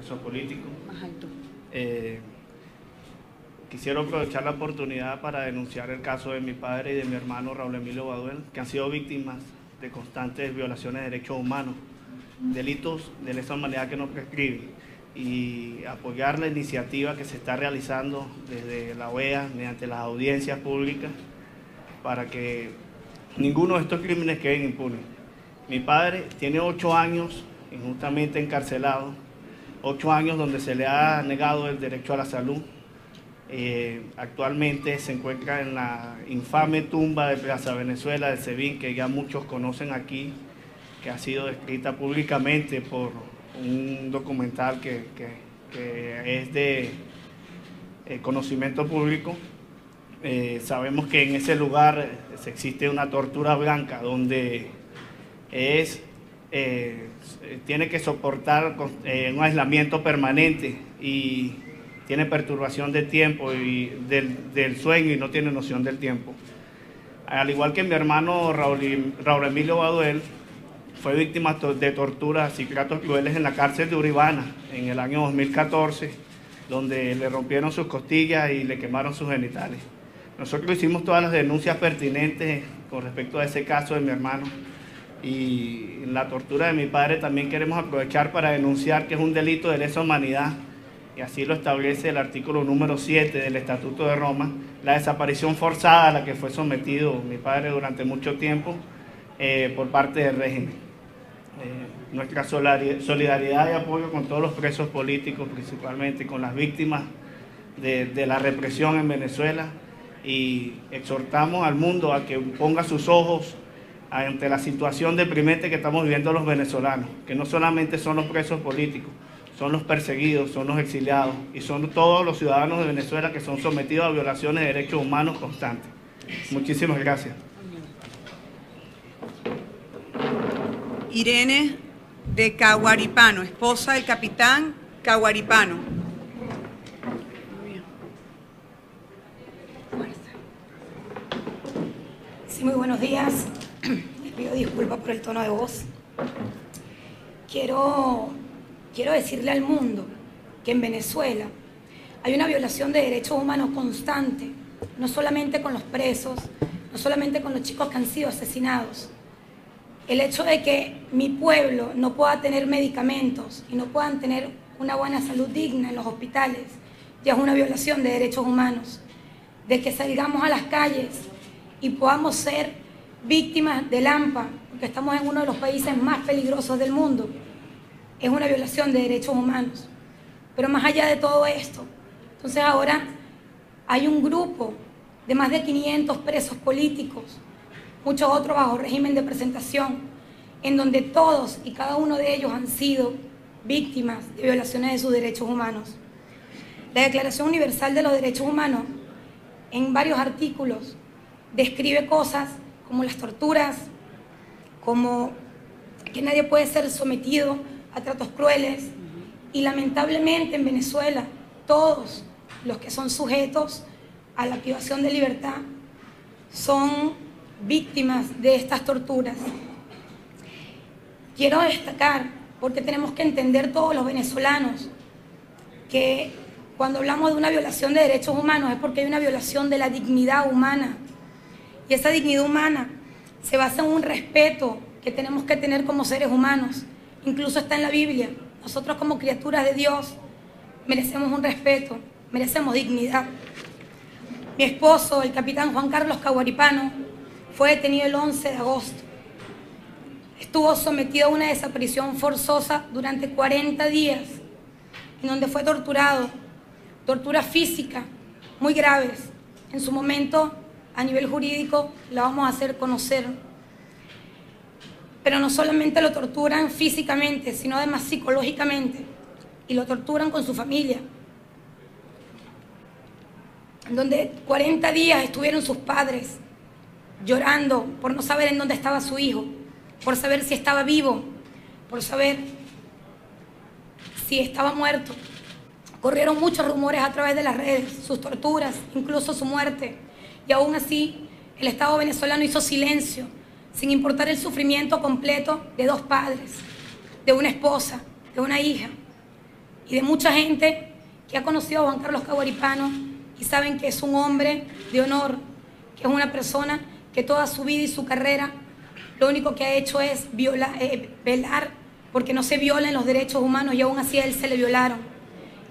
presos políticos. Quisiera aprovechar la oportunidad para denunciar el caso de mi padre y de mi hermano Raúl Emilio Baduel, que han sido víctimas de constantes violaciones de derechos humanos, delitos de lesa humanidad que no prescriben, y apoyar la iniciativa que se está realizando desde la OEA mediante las audiencias públicas para que ninguno de estos crímenes queden impunes. Mi padre tiene 8 años injustamente encarcelado, 8 años donde se le ha negado el derecho a la salud. Actualmente se encuentra en la infame tumba de Plaza Venezuela del SEBIN, que ya muchos conocen aquí, que ha sido descrita públicamente por un documental que es de conocimiento público. Sabemos que en ese lugar existe una tortura blanca donde tiene que soportar un aislamiento permanente y tiene perturbación de tiempo y del sueño y no tiene noción del tiempo. Al igual que mi hermano Raúl Emilio Baduel, fue víctima de torturas y tratos crueles en la cárcel de Uribana en el año 2014, donde le rompieron sus costillas y le quemaron sus genitales. Nosotros hicimos todas las denuncias pertinentes con respecto a ese caso de mi hermano, y la tortura de mi padre también queremos aprovechar para denunciar que es un delito de lesa humanidad, y así lo establece el artículo número 7 del Estatuto de Roma, la desaparición forzada a la que fue sometido mi padre durante mucho tiempo por parte del régimen. Nuestra solidaridad y apoyo con todos los presos políticos, principalmente con las víctimas de la represión en Venezuela, y exhortamos al mundo a que ponga sus ojos ante la situación deprimente que estamos viviendo los venezolanos, que no solamente son los presos políticos, son los perseguidos, son los exiliados y son todos los ciudadanos de Venezuela que son sometidos a violaciones de derechos humanos constantes. Muchísimas gracias. Irene de Caguaripano, esposa del capitán Caguaripano. Sí, muy buenos días. Les pido disculpas por el tono de voz. Quiero decirle al mundo que en Venezuela hay una violación de derechos humanos constante, no solamente con los presos, no solamente con los chicos que han sido asesinados. El hecho de que mi pueblo no pueda tener medicamentos y no puedan tener una buena salud digna en los hospitales ya es una violación de derechos humanos. De que salgamos a las calles y podamos ser víctimas del AMPA, porque estamos en uno de los países más peligrosos del mundo, es una violación de derechos humanos. Pero más allá de todo esto, entonces ahora hay un grupo de más de 500 presos políticos, muchos otros bajo régimen de presentación, en donde todos y cada uno de ellos han sido víctimas de violaciones de sus derechos humanos. La Declaración Universal de los Derechos Humanos, en varios artículos, describe cosas como las torturas, como que nadie puede ser sometido a tratos crueles, y lamentablemente en Venezuela todos los que son sujetos a la privación de libertad son víctimas de estas torturas. Quiero destacar, porque tenemos que entender todos los venezolanos, que cuando hablamos de una violación de derechos humanos es porque hay una violación de la dignidad humana, y esa dignidad humana se basa en un respeto que tenemos que tener como seres humanos. Incluso está en la Biblia. Nosotros como criaturas de Dios merecemos un respeto, merecemos dignidad. Mi esposo, el capitán Juan Carlos Caguaripano, fue detenido el 11 de agosto. Estuvo sometido a una desaparición forzosa durante 40 días, en donde fue torturado, tortura física muy graves. En su momento, a nivel jurídico, la vamos a hacer conocer. Pero no solamente lo torturan físicamente, sino además psicológicamente, y lo torturan con su familia, donde 40 días estuvieron sus padres llorando por no saber en dónde estaba su hijo, por saber si estaba vivo, por saber si estaba muerto. Corrieron muchos rumores a través de las redes, sus torturas, incluso su muerte, y aún así el Estado venezolano hizo silencio, sin importar el sufrimiento completo de 2 padres, de una esposa, de una hija. y de mucha gente que ha conocido a Juan Carlos Caguaripano y saben que es un hombre de honor, que es una persona que toda su vida y su carrera lo único que ha hecho es velar porque no se violen los derechos humanos, y aún así a él se le violaron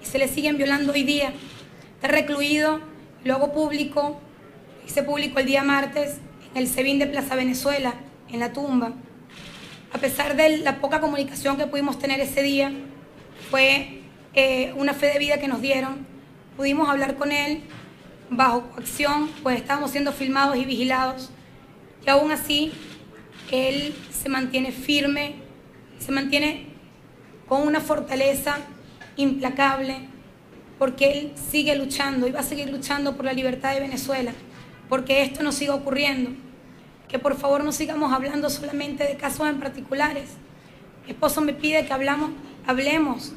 y se le siguen violando hoy día. Está recluido, lo hago público, hice público el día martes en el SEBIN de Plaza Venezuela, en la tumba. A pesar de la poca comunicación que pudimos tener ese día, fue una fe de vida que nos dieron. Pudimos hablar con él bajo coacción, pues estábamos siendo filmados y vigilados, y aún así él se mantiene firme, se mantiene con una fortaleza implacable, porque él sigue luchando y va a seguir luchando por la libertad de Venezuela, porque esto no siga ocurriendo. Que por favor no sigamos hablando solamente de casos en particulares. Mi esposo me pide que hablemos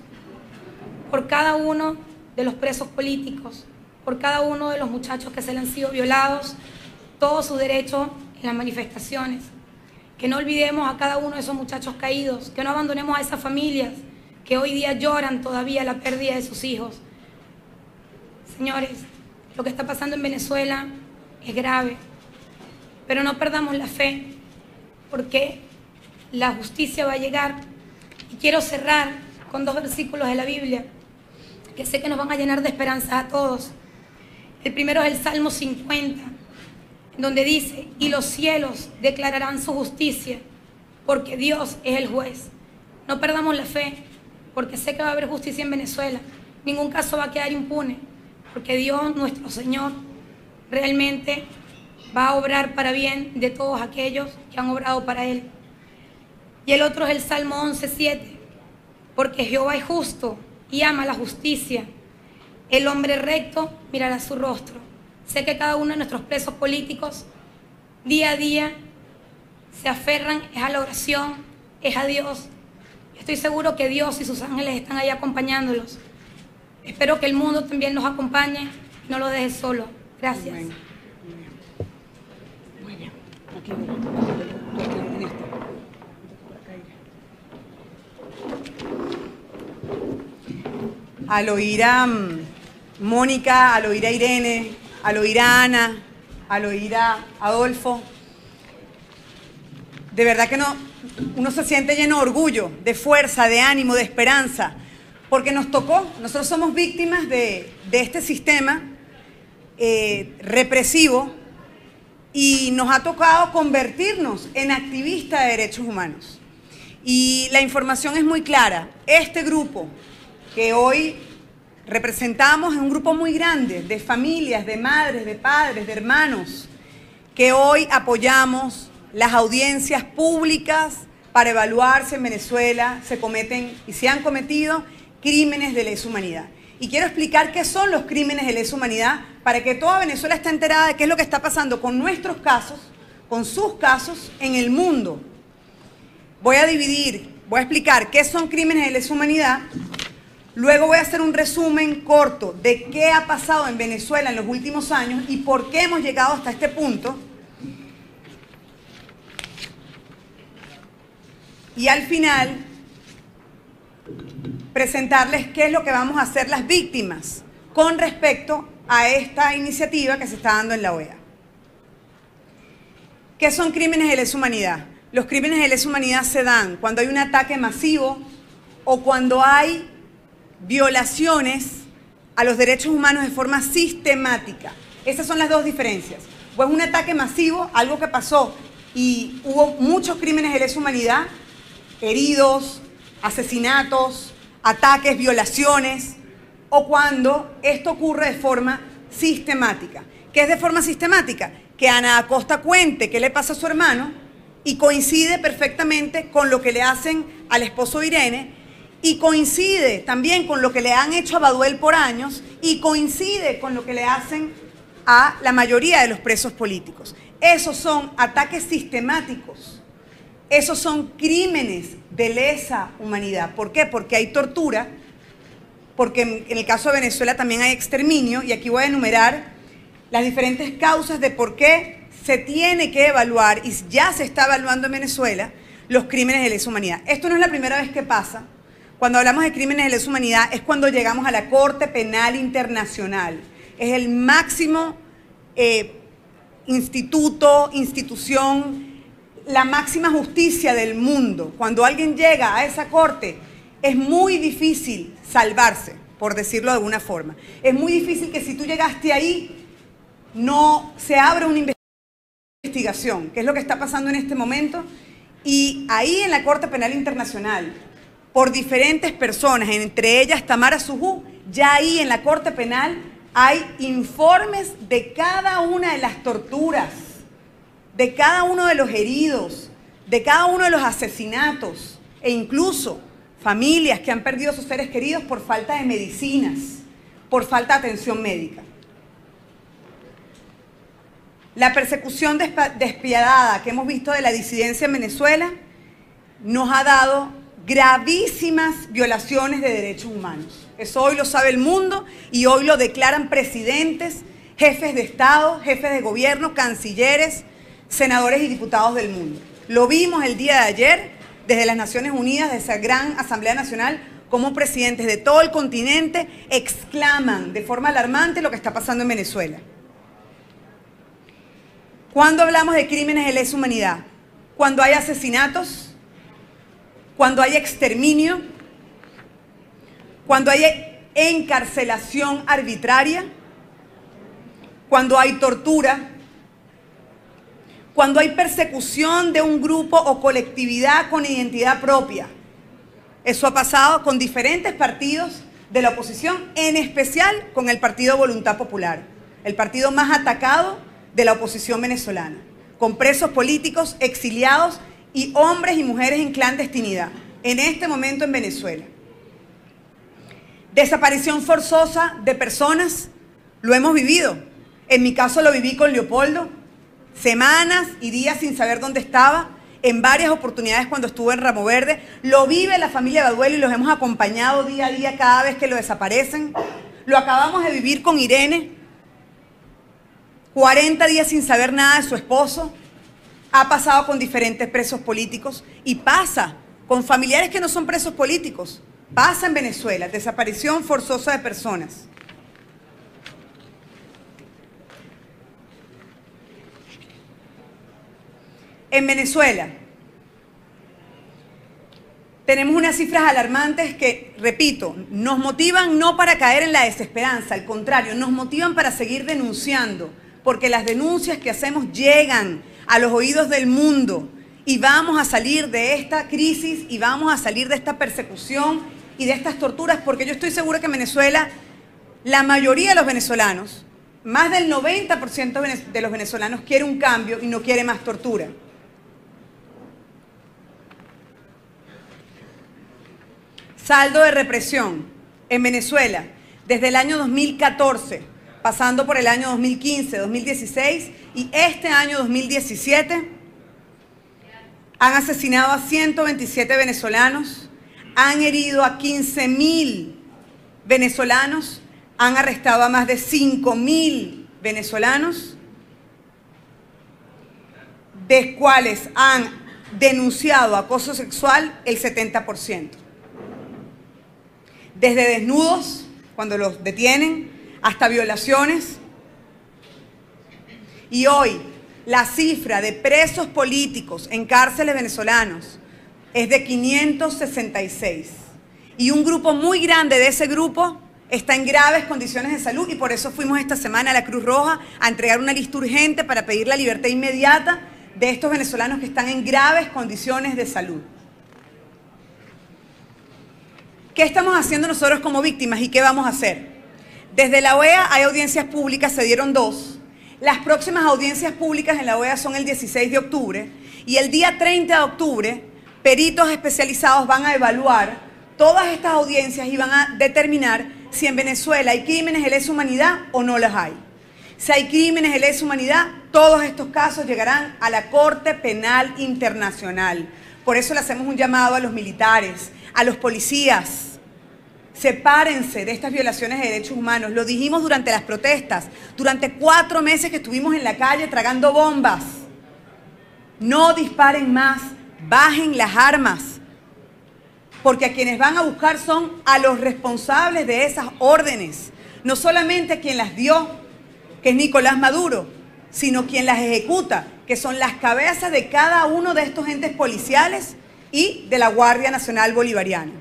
por cada uno de los presos políticos, por cada uno de los muchachos que se le han sido violados todos sus derechos en las manifestaciones. Que no olvidemos a cada uno de esos muchachos caídos, que no abandonemos a esas familias que hoy día lloran todavía la pérdida de sus hijos. Señores, lo que está pasando en Venezuela es grave, pero no perdamos la fe, porque la justicia va a llegar. Y quiero cerrar con 2 versículos de la Biblia que sé que nos van a llenar de esperanza a todos. El primero es el Salmo 50, donde dice: y los cielos declararán su justicia, porque Dios es el juez. No perdamos la fe, porque sé que va a haber justicia en Venezuela. Ningún caso va a quedar impune, porque Dios, nuestro Señor, realmente va a obrar para bien de todos aquellos que han obrado para Él. Y el otro es el Salmo 11:7, porque Jehová es justo y ama la justicia. El hombre recto mirará su rostro. Sé que cada uno de nuestros presos políticos día a día se aferran es a la oración, es a Dios. Estoy seguro que Dios y sus ángeles están ahí acompañándolos. Espero que el mundo también los acompañe, no los deje solo. Gracias. Muy bien. Aquí, en esto. Al oír a Mónica, al oír a Irene, al oír a Ana, al oír a Adolfo, de verdad que uno se siente lleno de orgullo, de fuerza, de ánimo, de esperanza, porque nos tocó. Nosotros somos víctimas de este sistema represivo, y nos ha tocado convertirnos en activistas de derechos humanos. Y la información es muy clara. Este grupo que hoy representamos es un grupo muy grande de familias, de madres, de padres, de hermanos, que hoy apoyamos las audiencias públicas para evaluar si en Venezuela se cometen y se han cometido crímenes de lesa humanidad. Y quiero explicar qué son los crímenes de lesa humanidad para que toda Venezuela esté enterada de qué es lo que está pasando con nuestros casos, con sus casos en el mundo. Voy a explicar qué son crímenes de lesa humanidad. Luego voy a hacer un resumen corto de qué ha pasado en Venezuela en los últimos años y por qué hemos llegado hasta este punto. Y al final, presentarles qué es lo que vamos a hacer las víctimas con respecto a esta iniciativa que se está dando en la OEA. ¿Qué son crímenes de lesa humanidad? Los crímenes de lesa humanidad se dan cuando hay un ataque masivo o cuando hay violaciones a los derechos humanos de forma sistemática. Esas son las dos diferencias. Pues un ataque masivo, algo que pasó y hubo muchos crímenes de lesa humanidad, heridos, asesinatos, ataques, violaciones, o cuando esto ocurre de forma sistemática. ¿Qué es de forma sistemática? Que Ana Acosta cuente qué le pasa a su hermano y coincide perfectamente con lo que le hacen al esposo de Irene, y coincide también con lo que le han hecho a Baduel por años, y coincide con lo que le hacen a la mayoría de los presos políticos. Esos son ataques sistemáticos. Esos son crímenes de lesa humanidad. ¿Por qué? Porque hay tortura, porque en el caso de Venezuela también hay exterminio, y aquí voy a enumerar las diferentes causas de por qué se tiene que evaluar, y ya se está evaluando en Venezuela, los crímenes de lesa humanidad. Esto no es la primera vez que pasa. cuando hablamos de crímenes de lesa humanidad, es cuando llegamos a la Corte Penal Internacional. Es el máximo institución, la máxima justicia del mundo. Cuando alguien llega a esa corte, es muy difícil salvarse, por decirlo de alguna forma. Es muy difícil que si tú llegaste ahí, no se abra una investigación, que es lo que está pasando en este momento. Y ahí en la Corte Penal Internacional, por diferentes personas, entre ellas Tamara Sujú, ya ahí en la Corte Penal hay informes de cada una de las torturas, de cada uno de los heridos, de cada uno de los asesinatos, e incluso familias que han perdido a sus seres queridos por falta de medicinas, por falta de atención médica. La persecución despiadada que hemos visto de la disidencia en Venezuela nos ha dado gravísimas violaciones de derechos humanos. Eso hoy lo sabe el mundo y hoy lo declaran presidentes, jefes de Estado, jefes de gobierno, cancilleres, senadores y diputados del mundo. Lo vimos el día de ayer desde las Naciones Unidas, de esa gran Asamblea Nacional, como presidentes de todo el continente exclaman de forma alarmante lo que está pasando en Venezuela. ¿Cuándo hablamos de crímenes de lesa humanidad? Cuando hay asesinatos, cuando hay exterminio, cuando hay encarcelación arbitraria, cuando hay tortura, cuando hay persecución de un grupo o colectividad con identidad propia. Eso ha pasado con diferentes partidos de la oposición, en especial con el Partido Voluntad Popular, el partido más atacado de la oposición venezolana, con presos políticos, exiliados y hombres y mujeres en clandestinidad, en este momento en Venezuela. Desaparición forzosa de personas, lo hemos vivido. En mi caso lo viví con Leopoldo, semanas y días sin saber dónde estaba, en varias oportunidades cuando estuve en Ramo Verde. Lo vive la familia Baduelo y los hemos acompañado día a día cada vez que lo desaparecen. Lo acabamos de vivir con Irene, 40 días sin saber nada de su esposo. Ha pasado con diferentes presos políticos y pasa con familiares que no son presos políticos. Pasa en Venezuela, desaparición forzosa de personas. En Venezuela tenemos unas cifras alarmantes que, repito, nos motivan no para caer en la desesperanza, al contrario, nos motivan para seguir denunciando, porque las denuncias que hacemos llegan a los oídos del mundo y vamos a salir de esta crisis y vamos a salir de esta persecución y de estas torturas, porque yo estoy segura que en Venezuela la mayoría de los venezolanos, más del 90% de los venezolanos quiere un cambio y no quiere más tortura. Saldo de represión en Venezuela desde el año 2014, pasando por el año 2015, 2016 y este año 2017, han asesinado a 127 venezolanos, han herido a 15.000 venezolanos, han arrestado a más de 5.000 venezolanos, de cuales han denunciado acoso sexual el 70%. Desde desnudos, cuando los detienen, hasta violaciones. Y hoy la cifra de presos políticos en cárceles venezolanos es de 566. Y un grupo muy grande de ese grupo está en graves condiciones de salud y por eso fuimos esta semana a la Cruz Roja a entregar una lista urgente para pedir la libertad inmediata de estos venezolanos que están en graves condiciones de salud. ¿Qué estamos haciendo nosotros como víctimas y qué vamos a hacer? Desde la OEA hay audiencias públicas, se dieron 2. Las próximas audiencias públicas en la OEA son el 16 de octubre y el día 30 de octubre peritos especializados van a evaluar todas estas audiencias y van a determinar si en Venezuela hay crímenes de lesa humanidad o no las hay. Si hay crímenes de lesa humanidad, todos estos casos llegarán a la Corte Penal Internacional. Por eso le hacemos un llamado a los militares, a los policías. Sepárense de estas violaciones de derechos humanos. Lo dijimos durante las protestas, durante 4 meses que estuvimos en la calle tragando bombas. No disparen más, bajen las armas. porque a quienes van a buscar son a los responsables de esas órdenes, no solamente quien las dio, que es Nicolás Maduro, sino quien las ejecuta, que son las cabezas de cada uno de estos entes policiales y de la Guardia Nacional Bolivariana.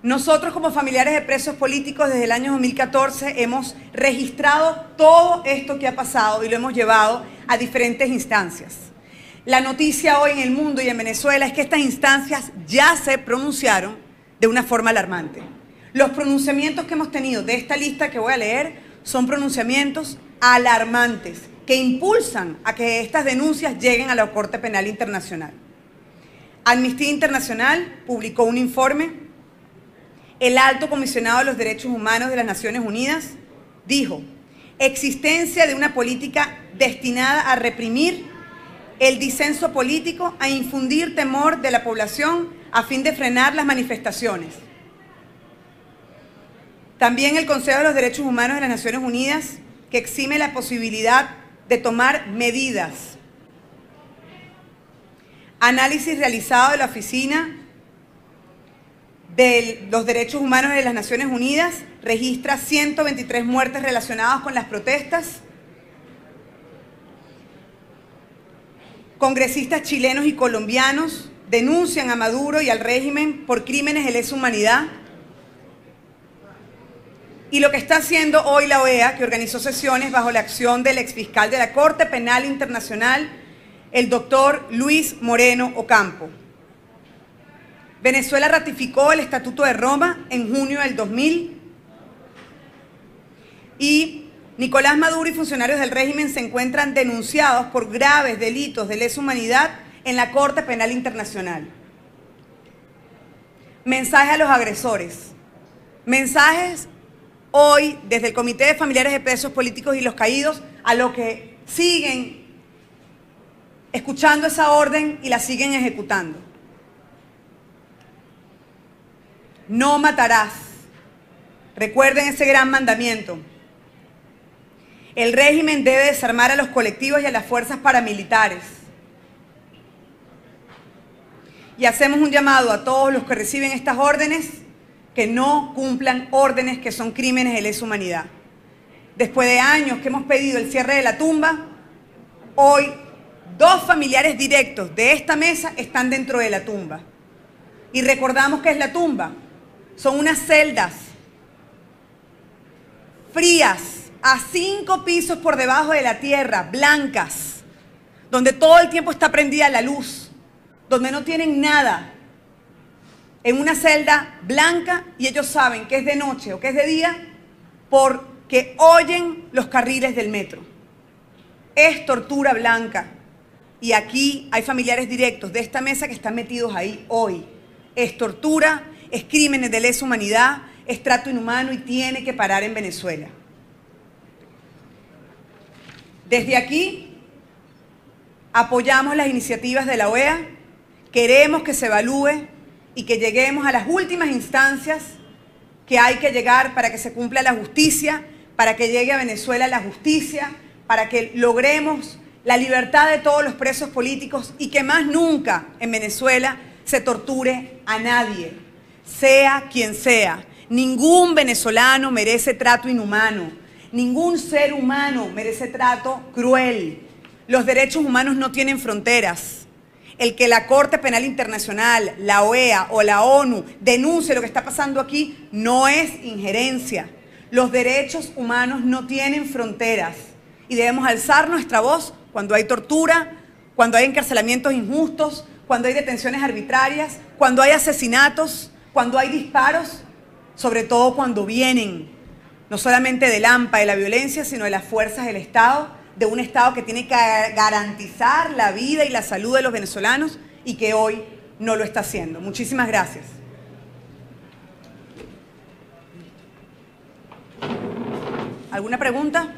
Nosotros, como familiares de presos políticos, desde el año 2014 hemos registrado todo esto que ha pasado y lo hemos llevado a diferentes instancias. La noticia hoy en el mundo y en Venezuela es que estas instancias ya se pronunciaron de una forma alarmante. Los pronunciamientos que hemos tenido de esta lista que voy a leer son pronunciamientos alarmantes que impulsan a que estas denuncias lleguen a la Corte Penal Internacional. Amnistía Internacional publicó un informe. El Alto Comisionado de los Derechos Humanos de las Naciones Unidas dijo: existencia de una política destinada a reprimir el disenso político, a infundir temor de la población a fin de frenar las manifestaciones. También el Consejo de los Derechos Humanos de las Naciones Unidas, que exime la posibilidad de tomar medidas. Análisis realizado de la Oficina de los Derechos Humanos de las Naciones Unidas registra 123 muertes relacionadas con las protestas. Congresistas chilenos y colombianos denuncian a Maduro y al régimen por crímenes de lesa humanidad. Y lo que está haciendo hoy la OEA, que organizó sesiones bajo la acción del exfiscal de la Corte Penal Internacional, el doctor Luis Moreno Ocampo. Venezuela ratificó el Estatuto de Roma en junio del 2000 y Nicolás Maduro y funcionarios del régimen se encuentran denunciados por graves delitos de lesa humanidad en la Corte Penal Internacional. Mensaje a los agresores. Mensajes hoy desde el Comité de Familiares de Presos Políticos y los Caídos a los que siguen escuchando esa orden y la siguen ejecutando. No matarás. Recuerden ese gran mandamiento. El régimen debe desarmar a los colectivos y a las fuerzas paramilitares. Y hacemos un llamado a todos los que reciben estas órdenes que no cumplan órdenes que son crímenes de lesa humanidad. Después de años que hemos pedido el cierre de la tumba, hoy 2 familiares directos de esta mesa están dentro de la tumba. Y recordamos que es la tumba. Son unas celdas frías, a 5 pisos por debajo de la tierra, blancas, donde todo el tiempo está prendida la luz, donde no tienen nada, en una celda blanca, y ellos saben que es de noche o que es de día porque oyen los carriles del metro. Es tortura blanca. Y aquí hay familiares directos de esta mesa que están metidos ahí hoy. Es tortura, es crímenes de lesa humanidad, es trato inhumano y tiene que parar en Venezuela. Desde aquí apoyamos las iniciativas de la OEA, queremos que se evalúe y que lleguemos a las últimas instancias que hay que llegar para que se cumpla la justicia, para que llegue a Venezuela la justicia, para que logremos la libertad de todos los presos políticos y que más nunca en Venezuela se torture a nadie, sea quien sea. Ningún venezolano merece trato inhumano, ningún ser humano merece trato cruel. Los derechos humanos no tienen fronteras. El que la Corte Penal Internacional, la OEA o la ONU denuncie lo que está pasando aquí no es injerencia. Los derechos humanos no tienen fronteras y debemos alzar nuestra voz cuando hay tortura, cuando hay encarcelamientos injustos, cuando hay detenciones arbitrarias, cuando hay asesinatos, cuando hay disparos, sobre todo cuando vienen no solamente del AMPA, de la violencia, sino de las fuerzas del Estado, de un Estado que tiene que garantizar la vida y la salud de los venezolanos y que hoy no lo está haciendo. Muchísimas gracias. ¿Alguna pregunta?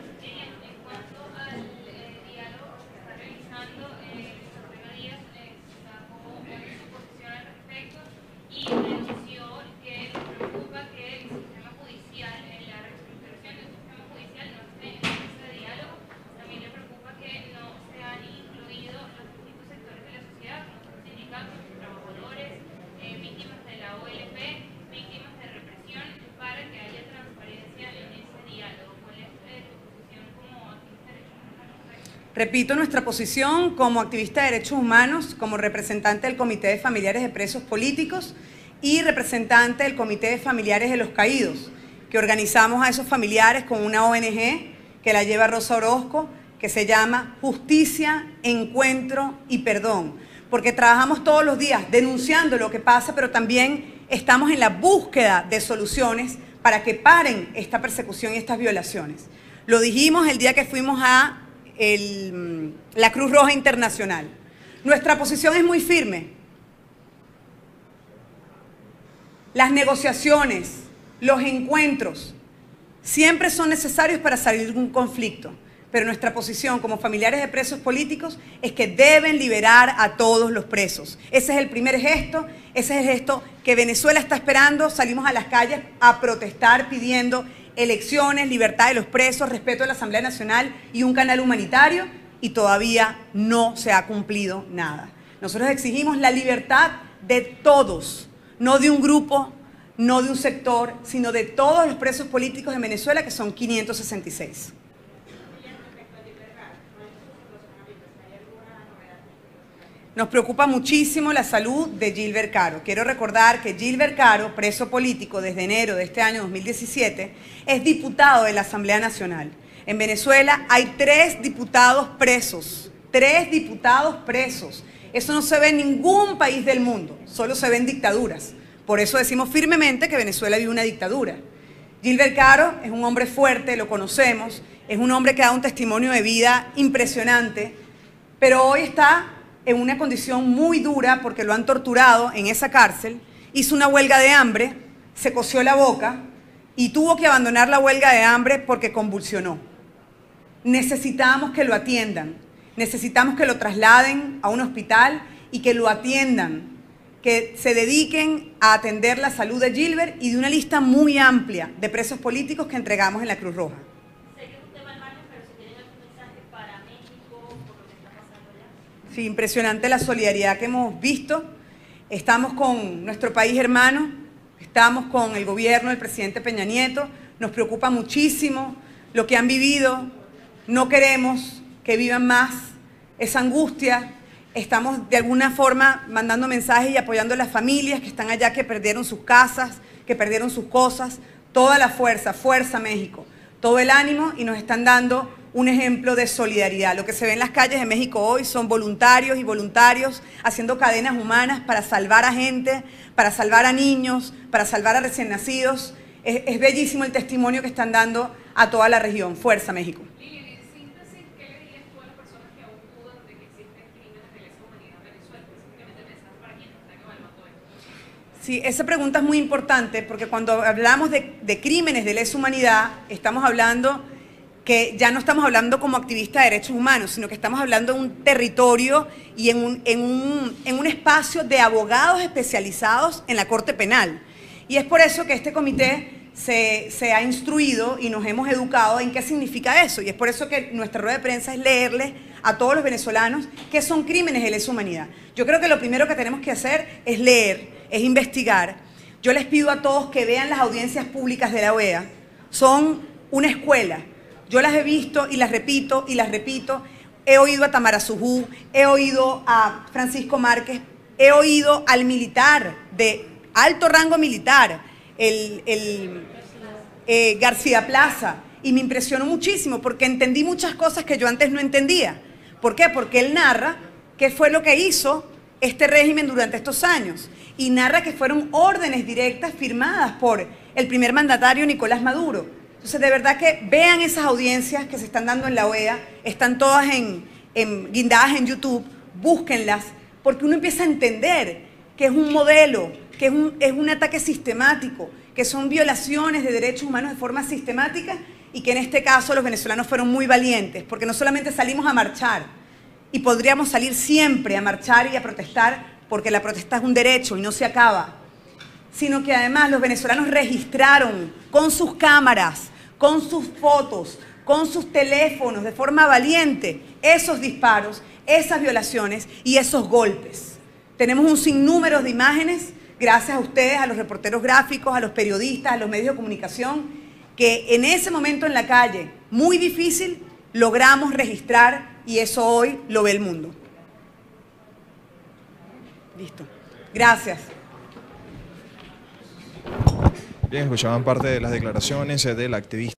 Repito nuestra posición como activista de derechos humanos, como representante del Comité de Familiares de Presos Políticos y representante del Comité de Familiares de los Caídos, que organizamos a esos familiares con una ONG que la lleva Rosa Orozco, que se llama Justicia, Encuentro y Perdón, porque trabajamos todos los días denunciando lo que pasa, pero también estamos en la búsqueda de soluciones para que paren esta persecución y estas violaciones. Lo dijimos el día que fuimos a la Cruz Roja Internacional. Nuestra posición es muy firme. Las negociaciones, los encuentros, siempre son necesarios para salir de un conflicto, pero nuestra posición como familiares de presos políticos es que deben liberar a todos los presos. Ese es el primer gesto, ese es el gesto que Venezuela está esperando. Salimos a las calles a protestar pidiendo elecciones, libertad de los presos, respeto a la Asamblea Nacional y un canal humanitario, y todavía no se ha cumplido nada. Nosotros exigimos la libertad de todos, no de un grupo, no de un sector, sino de todos los presos políticos en Venezuela, que son 566. Nos preocupa muchísimo la salud de Gilbert Caro. Quiero recordar que Gilbert Caro, preso político desde enero de este año 2017, es diputado de la Asamblea Nacional. En Venezuela hay 3 diputados presos. 3 diputados presos. Eso no se ve en ningún país del mundo, solo se ve en dictaduras. Por eso decimos firmemente que Venezuela vive una dictadura. Gilbert Caro es un hombre fuerte, lo conocemos, es un hombre que da un testimonio de vida impresionante, pero hoy está en una condición muy dura porque lo han torturado en esa cárcel, hizo una huelga de hambre, se cosió la boca y tuvo que abandonar la huelga de hambre porque convulsionó. Necesitamos que lo atiendan, necesitamos que lo trasladen a un hospital y que lo atiendan, que se dediquen a atender la salud de Gilbert y de una lista muy amplia de presos políticos que entregamos en la Cruz Roja. Sí, impresionante la solidaridad que hemos visto. Estamos con nuestro país hermano, estamos con el gobierno del presidente Peña Nieto. Nos preocupa muchísimo lo que han vivido. No queremos que vivan más esa angustia. Estamos de alguna forma mandando mensajes y apoyando a las familias que están allá, que perdieron sus casas, que perdieron sus cosas. Toda la fuerza, Fuerza México, todo el ánimo, y nos están dando un ejemplo de solidaridad. Lo que se ve en las calles de México hoy son voluntarios y voluntarios haciendo cadenas humanas para salvar a gente, para salvar a niños, para salvar a recién nacidos. Es bellísimo el testimonio que están dando a toda la región. Fuerza México. Lilian, en síntesis, ¿qué le dirías tú a las personas que aún dudan de que existen crímenes de lesa humanidad en Venezuela? Específicamente mensajes para quienes están evaluando esto. Sí, esa pregunta es muy importante porque cuando hablamos de crímenes de lesa humanidad, estamos hablando que ya no estamos hablando como activistas de derechos humanos, sino que estamos hablando de un territorio y en un espacio de abogados especializados en la Corte Penal. Y es por eso que este comité se ha instruido y nos hemos educado en qué significa eso. Y es por eso que nuestra rueda de prensa es leerles a todos los venezolanos qué son crímenes de lesa humanidad. Yo creo que lo primero que tenemos que hacer es leer, es investigar. Yo les pido a todos que vean las audiencias públicas de la OEA. Son una escuela. Yo las he visto y las repito y las repito. He oído a Tamara Sujú, he oído a Francisco Márquez, he oído al militar de alto rango militar, García Plaza, y me impresionó muchísimo porque entendí muchas cosas que yo antes no entendía. ¿Por qué? Porque él narra qué fue lo que hizo este régimen durante estos años y narra que fueron órdenes directas firmadas por el primer mandatario Nicolás Maduro. Entonces, de verdad que vean esas audiencias que se están dando en la OEA, están todas guindadas en YouTube, búsquenlas, porque uno empieza a entender que es un modelo, que es un ataque sistemático, que son violaciones de derechos humanos de forma sistemática y que en este caso los venezolanos fueron muy valientes, porque no solamente salimos a marchar, y podríamos salir siempre a marchar y a protestar, porque la protesta es un derecho y no se acaba, sino que además los venezolanos registraron con sus cámaras, con sus fotos, con sus teléfonos, de forma valiente, esos disparos, esas violaciones y esos golpes. Tenemos un sinnúmero de imágenes, gracias a ustedes, a los reporteros gráficos, a los periodistas, a los medios de comunicación, que en ese momento en la calle, muy difícil, logramos registrar y eso hoy lo ve el mundo. Listo. Gracias. Bien, escuchaban parte de las declaraciones del activista.